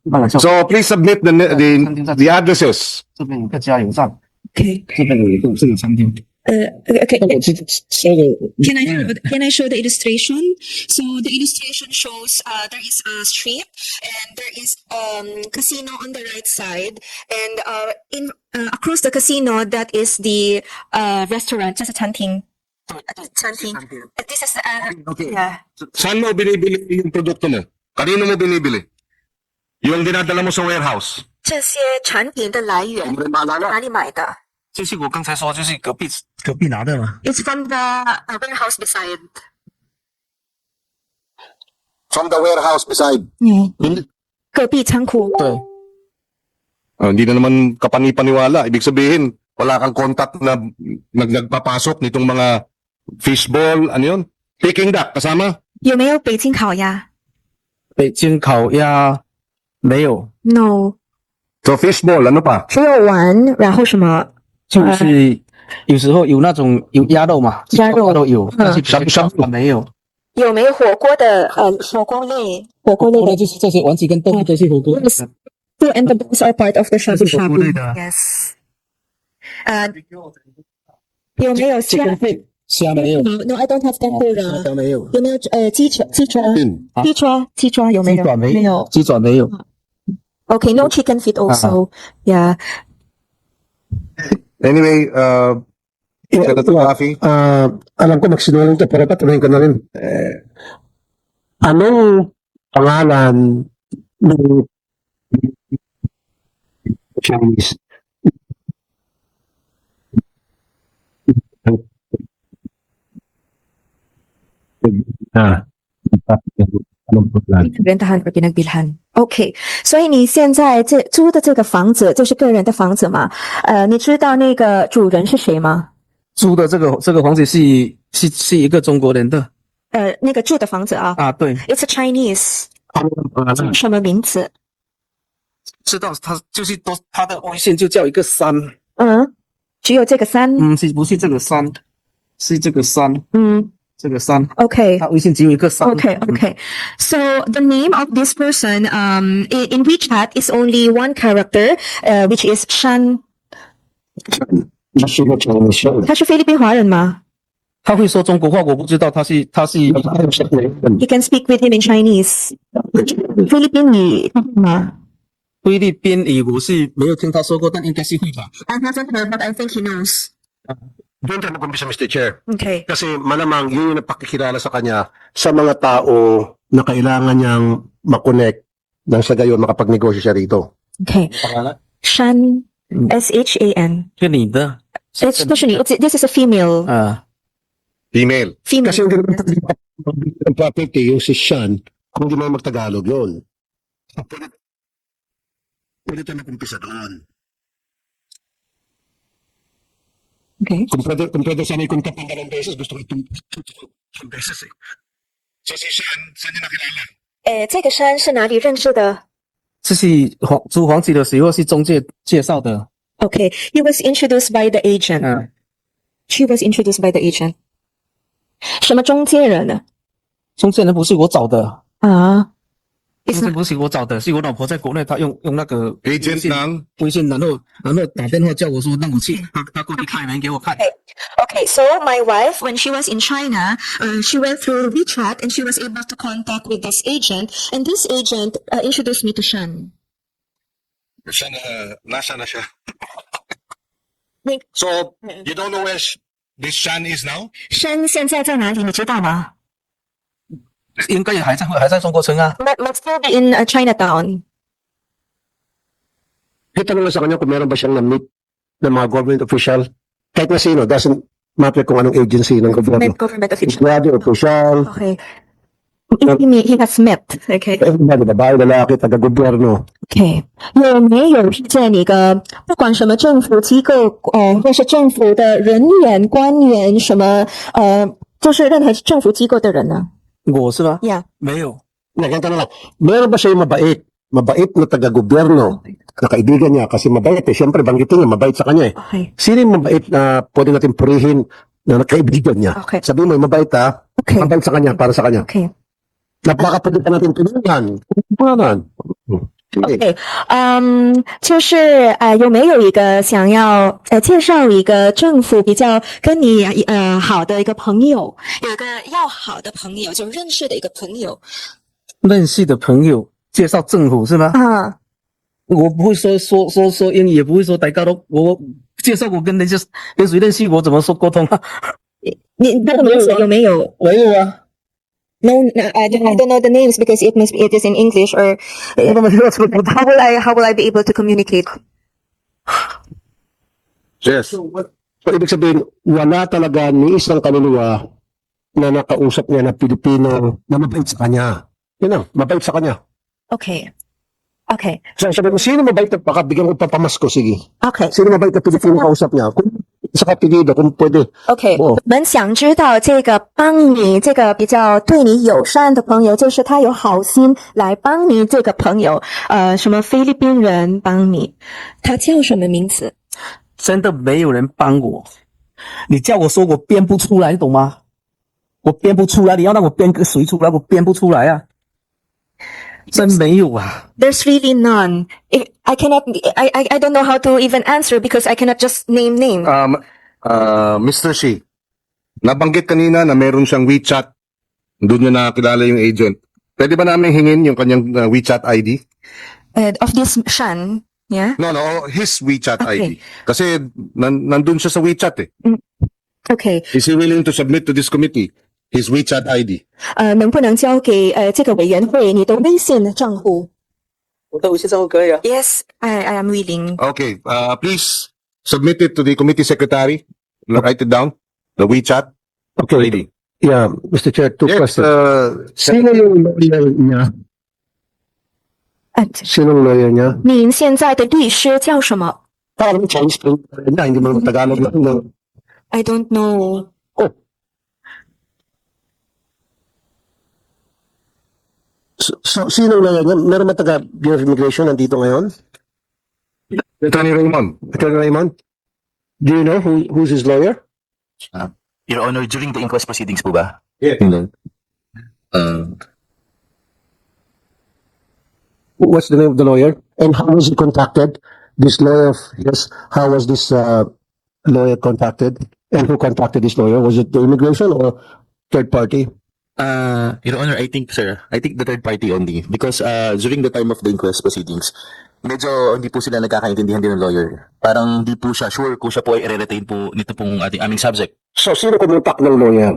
Speaker 2: 那个叫
Speaker 3: So, please submit the addresses.
Speaker 2: 这边有个加油站，
Speaker 4: OK，
Speaker 2: 这边有一个这个餐厅。
Speaker 4: Okay. Can I
Speaker 2: Yeah.
Speaker 4: can I show the illustration? So the illustration shows there is a strip and there is casino on the right side, and in across the casino that is the restaurant, 这是餐厅。餐厅。This is yeah.
Speaker 3: Saan mo binibili yung produkto mo? Kanino mo binibili? Yung dinadala mo sa warehouse.
Speaker 4: 这些产品的来源
Speaker 1: Hindi mo rin maalala.
Speaker 4: 哪里买的
Speaker 2: 就是我刚才说，就是隔壁拿的嘛。
Speaker 4: ？It's from the warehouse beside.
Speaker 1: From the warehouse beside.
Speaker 4: Mm. 隔壁仓库。
Speaker 2: 对，
Speaker 3: Hindi na naman kapani-paniwala. Ibig sabihin, wala kang contact na nagpapasok nitong mga fishball, ano yun? Peking duck, kasama?
Speaker 4: 有没有北京烤鸭
Speaker 2: 北京烤鸭没有，
Speaker 4: ？No，
Speaker 3: So fishball, ano pa?
Speaker 4: 只有丸，然后什么？
Speaker 2: 就是有时候有那种有鸭肉嘛，
Speaker 4: 鸭肉
Speaker 2: 都有，但是比较少没有。
Speaker 4: 有没有火锅的？火锅类，火锅类的。
Speaker 2: 就是这些丸子跟豆腐都是火锅。
Speaker 4: Two and the balls are part of the shabu
Speaker 2: 这是火锅类
Speaker 4: shabu.
Speaker 2: 的啊。
Speaker 4: Yes. 有没有虾
Speaker 2: Chicken feet 虾没有，
Speaker 4: ？No, I don't have tempura.
Speaker 2: 虾没有，
Speaker 4: 有没有鸡爪？鸡爪？Hmm. 鸡爪有没有？
Speaker 2: 鸡爪没
Speaker 4: 没有。
Speaker 2: 鸡爪没有。
Speaker 4: Okay, no chicken feet also. Yeah.
Speaker 3: Anyway, Senator Rafi,
Speaker 1: Alam ko magsinungaling to, pero patuloy ko na rin. Anong pangalan ng Chinese?
Speaker 4: Rentahan or pinagbilhan. Okay. 所以你现在租的这个房子就是个人的房子嘛？你知道那个主人是谁吗？
Speaker 2: 租的这个房子是一个中国人的
Speaker 4: 那个住的房子啊。
Speaker 2: 啊，对，
Speaker 4: It's a Chinese.
Speaker 1: ano ang pangalan?
Speaker 4: 什么名字？
Speaker 2: 知道他就是他的微信就叫一个山，
Speaker 4: 只有这个三。
Speaker 2: 不是这个山，是这个山，这个山，
Speaker 4: Okay.
Speaker 2: 他微信只有一个山。
Speaker 4: Okay. So the name of this person in WeChat is only one character, which is Shan.
Speaker 1: Sino Chinese siya?
Speaker 4: 他是菲律宾华人吗
Speaker 2: 他会说中国话，我不知道他是
Speaker 4: ？You can speak with him in Chinese. 菲律宾语吗
Speaker 2: 菲律宾语，我是没有听他说过，但应该是会吧。
Speaker 4: ？I haven't heard, but I think he knows.
Speaker 1: Doon tayo nag-umpisa, Mr. Chair.
Speaker 4: Okay.
Speaker 1: Kasi malamang yun yung napakikilala sa kanya sa mga tao na kailangan niyang makonect nang sa gayon makapagnegosyo siya rito.
Speaker 4: Okay. Shan. S-H-A-N.
Speaker 2: 是你的
Speaker 4: This is a female.
Speaker 2: 啊，
Speaker 3: female.
Speaker 4: Female.
Speaker 1: Kasi hindi naman ang property, yung si Sean, kung hindi mo magtagalog yun. Pwede tayo nag-umpisa doon.
Speaker 4: Okay.
Speaker 1: Kung pwede sana i-contact ng dalawang beses, gusto ko itong beses eh.
Speaker 3: So si Sean, saan niya nakilala?
Speaker 4: 这个山是哪里认识的
Speaker 2: 这是租房子的时候是中介介绍的。
Speaker 4: ？Okay. He was introduced by the agent.
Speaker 2: 嗯，
Speaker 4: She was introduced by the agent. 什么中介人呢？
Speaker 2: 中介人不是我找的，
Speaker 4: 啊
Speaker 2: 不是我找的，是我老婆在国内，她用那个
Speaker 3: Agent ng
Speaker 2: 微信，然后打电话叫我说让我去，她过去开门给我看。
Speaker 4: Okay, so my wife, when she was in China, she went through WeChat and she was able to contact with this agent, and this agent introduced me to Shan.
Speaker 3: Sean, nasa na siya?
Speaker 4: Like-
Speaker 3: So, you don't know where this Sean is now?
Speaker 4: Shan 现在在哪里？你知道吗
Speaker 2: 应该也还在中国城啊。
Speaker 4: ？Must still be in Chinatown.
Speaker 1: Itanong lang sa kanya kung meron ba siyang na-meet ng mga government official. Kahit na sino, doesn't matter kung anong agency ng gobyerno.
Speaker 4: Government official.
Speaker 1: Grabe, official,
Speaker 4: Okay. He has met. Okay.
Speaker 1: everybody, babae, lalaki, taga-gobyerno.
Speaker 4: Okay. 有没有遇见一个不管什么政府机构或是政府的人员、官员什么就是任何政府机构的人呢
Speaker 2: 我是吧？
Speaker 4: ？Yeah.
Speaker 2: 没有，
Speaker 1: Nakita na lang, meron ba siya yung mabait? Mabait na taga-gobyerno na kaibigan niya kasi mabait eh. Siyempre, banggitin niya, mabait sa kanya eh.
Speaker 4: Okay.
Speaker 1: Sino yung mabait na pwede natin purihin na kaibigan niya?
Speaker 4: Okay.
Speaker 1: Sabi mo, mabait ha?
Speaker 4: Okay.
Speaker 1: Mabait sa kanya, para sa kanya.
Speaker 4: Okay.
Speaker 1: Napaka pwede ka natin pinungan. Pinungan.
Speaker 4: OK，就是有没有一个想要介绍一个政府比较跟你好的一个朋友，有一个要好的朋友，就认识的一个朋友
Speaker 2: 认识的朋友介绍政府是吗？
Speaker 4: 啊？
Speaker 2: 我不会说英语，也不会说大家都我介绍我跟人家跟谁认识，我怎么说沟通啊？
Speaker 4: 你那个名字有没有
Speaker 2: 没有啊，
Speaker 4: ？No, I don't know the names because it is in English or
Speaker 2: 我都没有说过。
Speaker 4: how will I be able to communicate?
Speaker 3: Yes.
Speaker 1: So ibig sabihin, wala talaga ni isang kaluluwa na nakausap niya na Pilipino na mabait sa kanya. Yun lang, mabait sa kanya.
Speaker 4: Okay. Okay.
Speaker 1: So, sabi mo, sino mabait na, baka bigyan ko papamasko, sige.
Speaker 4: Okay.
Speaker 1: Sino mabait na Pilipino kausap niya? Kung sa kapilido, kung pwede.
Speaker 4: OK，
Speaker 1: 哦
Speaker 4: 我们想知道这个帮你这个比较对你友善的朋友，就是他有好心来帮你这个朋友，什么菲律宾人帮你，他叫什么名字？
Speaker 2: 真的没有人帮我，你叫我说我编不出来，懂吗？我编不出来，你要让我编个谁出来，我编不出来啊，真没有啊。
Speaker 4: There's really none. I cannot. I don't know how to even answer because I cannot just name name.
Speaker 3: Mr. Shi, nabanggit kanina na meron siyang WeChat. Doon niya nakakilala yung agent. Pwede ba namin hingin yung kanyang WeChat ID?
Speaker 4: Of this Shan, yeah.
Speaker 3: No, his WeChat
Speaker 4: Okay.
Speaker 3: ID. Kasi nandun siya sa WeChat eh.
Speaker 4: OK，
Speaker 3: Is he willing to submit to this committee his WeChat ID?
Speaker 4: 能不能交给这个委员会你的微信账户
Speaker 2: 我的微信账户可以啊。
Speaker 4: ？Yes, I am willing.
Speaker 3: Okay, please submit it to the committee secretary. Write it down. The WeChat
Speaker 1: Okay.
Speaker 3: ID.
Speaker 1: Yeah, Mr. Chair, two
Speaker 3: Yes,
Speaker 1: questions. Sino yung lawyer niya? Sinong lawyer niya?
Speaker 4: 您现在的律师叫什么
Speaker 1: Parang Chinese pa na, hindi mo Tagalog lang. No?
Speaker 4: ？I don't know.
Speaker 1: So, sinong lawyer niya? Meron ba taga Bureau of Immigration nandito ngayon?
Speaker 3: Attorney Raymond.
Speaker 1: Attorney Raymond? Do you know who's his lawyer?
Speaker 5: Your Honor, during the inquest proceedings po ba?
Speaker 3: Yeah.
Speaker 1: What's the name of the lawyer? And how was he contacted? This lawyer of his, how was this lawyer contacted? And who contacted this lawyer? Was it the immigration or third party?
Speaker 5: Your Honor, I think the third party only. Because during the time of the inquest proceedings, medyo hindi po sila nagkakaintindihan din ng lawyer. Parang hindi po siya sure kung siya po ay i-retain po nito pong aming subject.
Speaker 1: So, sino kumontak ng lawyer?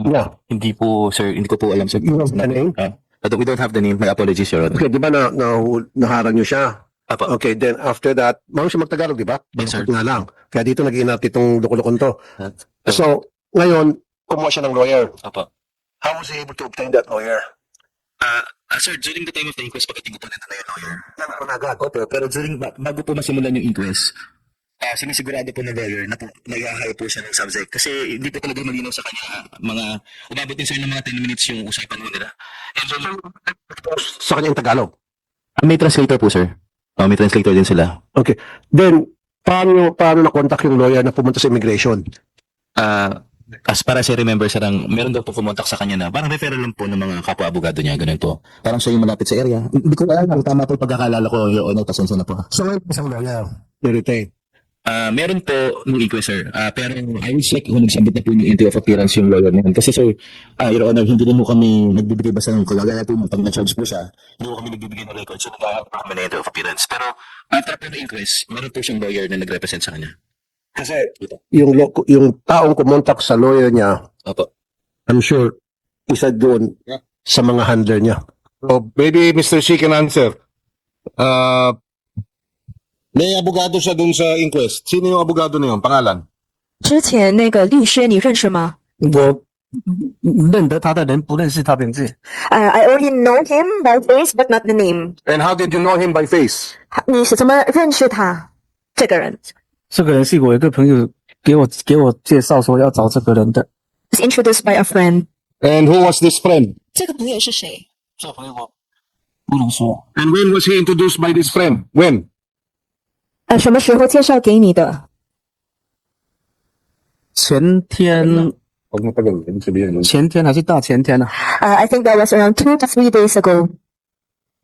Speaker 1: Yeah.
Speaker 5: Hindi po, sir, hindi ko po alam, sir.
Speaker 1: You have the name?
Speaker 5: We don't have the name. My apologies, Your Honor.
Speaker 1: Okay, di ba naharang niyo siya?
Speaker 5: Apo.
Speaker 1: Okay, then after that, marunong siya magtagalog, di ba?
Speaker 5: Yes, sir.
Speaker 1: Nga lang. Kaya dito nag-iinat itong dukulukon to.
Speaker 5: Ah,
Speaker 1: So, ngayon, kumuha siya ng lawyer.
Speaker 5: Apo.
Speaker 1: How was he able to obtain that lawyer?
Speaker 5: Sir, during the time of the inquest, pagdating ko po nandun na yung lawyer.
Speaker 1: Naman agad.
Speaker 5: Pero during, bago po masimulan yung inquest, sinisigurado po ng lawyer na po, nag-hire po siya ng subject. Kasi hindi po talaga malinaw sa kanya, umabot din sir ng mga 10 minutes yung usapan mo nila. And so,
Speaker 1: Sa kanya yung Tagalog.
Speaker 5: may translator po, sir. May translator din sila.
Speaker 1: Okay. Then, paano na-contact yung lawyer na pumunta sa immigration?
Speaker 5: As para sa remember, sir, meron daw po kumontak sa kanya na parang referral lang po ng mga kapwa-abogado niya, ganun po. Parang siya yung malapit sa area. Hindi ko alam, tama po pagkakalala ko, Your Honor, pasensya na po.
Speaker 1: So, ngayon, isang lawyer. They-retain.
Speaker 5: Meron po nung inquest, sir. Pero I would check kung nagsabit na po yung entry of appearance yung lawyer na yun. Kasi, sir, Your Honor, hindi rin mo kami nagbibigay basta ng kagaya po pag na-charge po siya, hindi mo kami nagbibigay ng record. So, naghahanap po kami ng entry of appearance. Pero, after po ng inquest, meron po siyang lawyer na nag-represent sa kanya.
Speaker 1: Kasi, yung taong kumontak sa lawyer niya,
Speaker 5: Opo.
Speaker 1: I'm sure, isa doon sa mga handler niya.
Speaker 3: So, maybe Mr. Shi can answer. May abogado siya dun sa inquest. Sino yung abogado na yun? Pangalan?
Speaker 4: 之前那个律师你认识吗
Speaker 2: 我认得他的人不认识他名字。
Speaker 4: ？I only know him by face but not the name.
Speaker 3: And how did you know him by face?
Speaker 4: 你是怎么认识他这个人
Speaker 2: 这个人是我一个朋友给我介绍说要找这个人的。
Speaker 4: ？Is introduced by a friend.
Speaker 3: And who was this friend?
Speaker 4: 这个朋友是谁？
Speaker 2: 这个朋友我不能说，
Speaker 3: And when was he introduced by this friend? When?
Speaker 4: 什么时候介绍给你的？
Speaker 2: 前天
Speaker 3: Huwag mo tagal. Ibig sabihin nun.
Speaker 2: 前天还是大前天啊？
Speaker 4: I think that was around 2 to 3 days ago.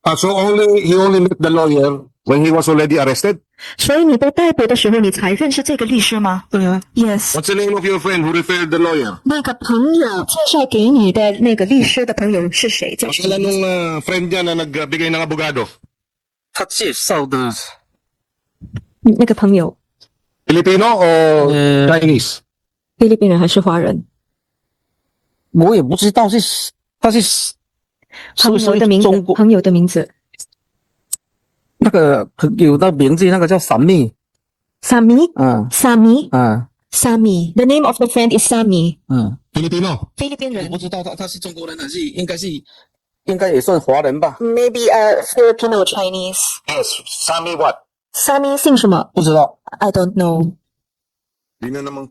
Speaker 3: So he only met the lawyer when he was already arrested?
Speaker 4: 所以你被逮捕的时候，你才认识这个律师吗？
Speaker 2: 对啊，
Speaker 4: Yes，
Speaker 3: What's the name of your friend who referred the lawyer?
Speaker 4: 那个朋友介绍给你的那个律师的朋友是谁？叫什么
Speaker 3: Pangalan nung friend niya na nagbigay ng abogado?
Speaker 2: 他介绍的，
Speaker 4: 那个朋友，
Speaker 3: Filipino o Chinese?
Speaker 4: 菲律宾人还是华人？
Speaker 2: 我也不知道是他是
Speaker 4: 朋友的名字
Speaker 2: 中，国
Speaker 4: 朋友的名字。
Speaker 2: 那个朋友的名字，那个叫闪密，
Speaker 4: Sami，
Speaker 2: 嗯
Speaker 4: Sami，
Speaker 2: 嗯
Speaker 4: Sami。The name of the friend is Sami，
Speaker 2: 嗯，
Speaker 3: Filipino?
Speaker 4: 菲律宾人
Speaker 2: 我不。知道他是中国人还是应该也算华人吧？
Speaker 4: Maybe Filipino Chinese。
Speaker 3: Yes. Sammy what?
Speaker 4: Sami 姓什么
Speaker 2: 不知道，
Speaker 4: ？I don't know。
Speaker 3: Di na namang.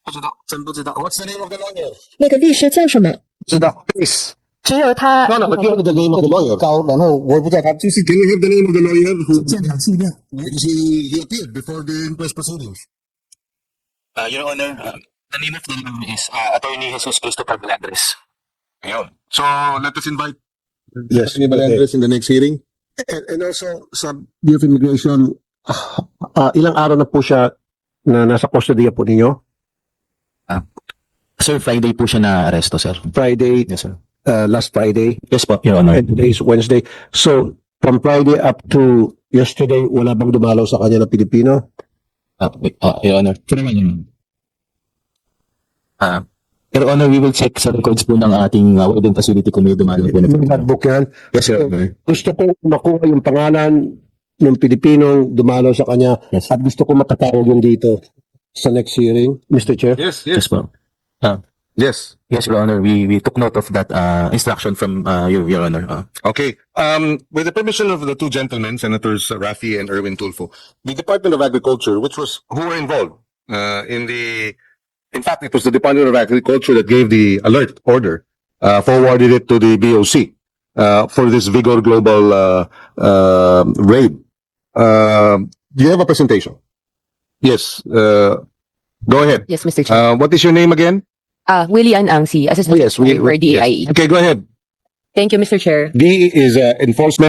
Speaker 2: 不知道，真不知道，
Speaker 3: What's the name of the lawyer?
Speaker 4: 那个律师叫什么？
Speaker 2: 不知道。
Speaker 3: Please.
Speaker 4: 只有他。
Speaker 1: No, but you know the name of the lawyer.
Speaker 2: 高，然后我也不知道他就是
Speaker 3: Can you have the name of the lawyer who
Speaker 2: 见两次面。
Speaker 3: he appeared before the inquest proceedings?
Speaker 7: Your Honor, the name of the lawyer is Attorney Jesus Christopher Veladres.
Speaker 3: Ayun. So, let us invite
Speaker 1: Yes.
Speaker 3: Attorney Melendres in the next hearing.
Speaker 1: And also, sa Bureau of Immigration, ilang araw na po siya na nasa custody po ninyo?
Speaker 8: Sir, Friday po siya na-aresto, sir.
Speaker 1: Friday,
Speaker 8: Yes, sir.
Speaker 1: last Friday,
Speaker 8: Yes po, Your Honor.
Speaker 1: and today is Wednesday. So, from Friday up to yesterday, wala bang dumalaw sa kanya na Pilipino?
Speaker 8: Your Honor. Your Honor, we will check sa records po ng ating warding facility kung may dumalo po na
Speaker 1: Yung logbook yan.
Speaker 8: Yes, Your Honor.
Speaker 1: Gusto ko makuha yung pangalan ng Pilipinong dumalaw sa kanya
Speaker 8: Yes.
Speaker 1: at gusto ko matatawag yung dito sa next hearing, Mr. Chair.
Speaker 3: Yes,
Speaker 8: Yes po.
Speaker 3: Yes.
Speaker 8: Yes, Your Honor. We took note of that instruction from Your Honor.
Speaker 3: Okay. With the permission of the two gentlemen, Senators Rafi and Erwin Tulfo, the Department of Agriculture, who were involved in fact, it was the Department of Agriculture that gave the alert order, forwarded it to the BOC for this Vigor Global raid. Do you have a presentation? Yes. Go ahead.
Speaker 9: Yes, Mr. Chair.
Speaker 3: What is your name again?
Speaker 9: Willie Ann Angsi, Assistant
Speaker 3: Yes,
Speaker 9: Secretary for DAIE.
Speaker 3: Okay, go ahead.
Speaker 9: Thank you, Mr. Chair.
Speaker 3: D is enforcement.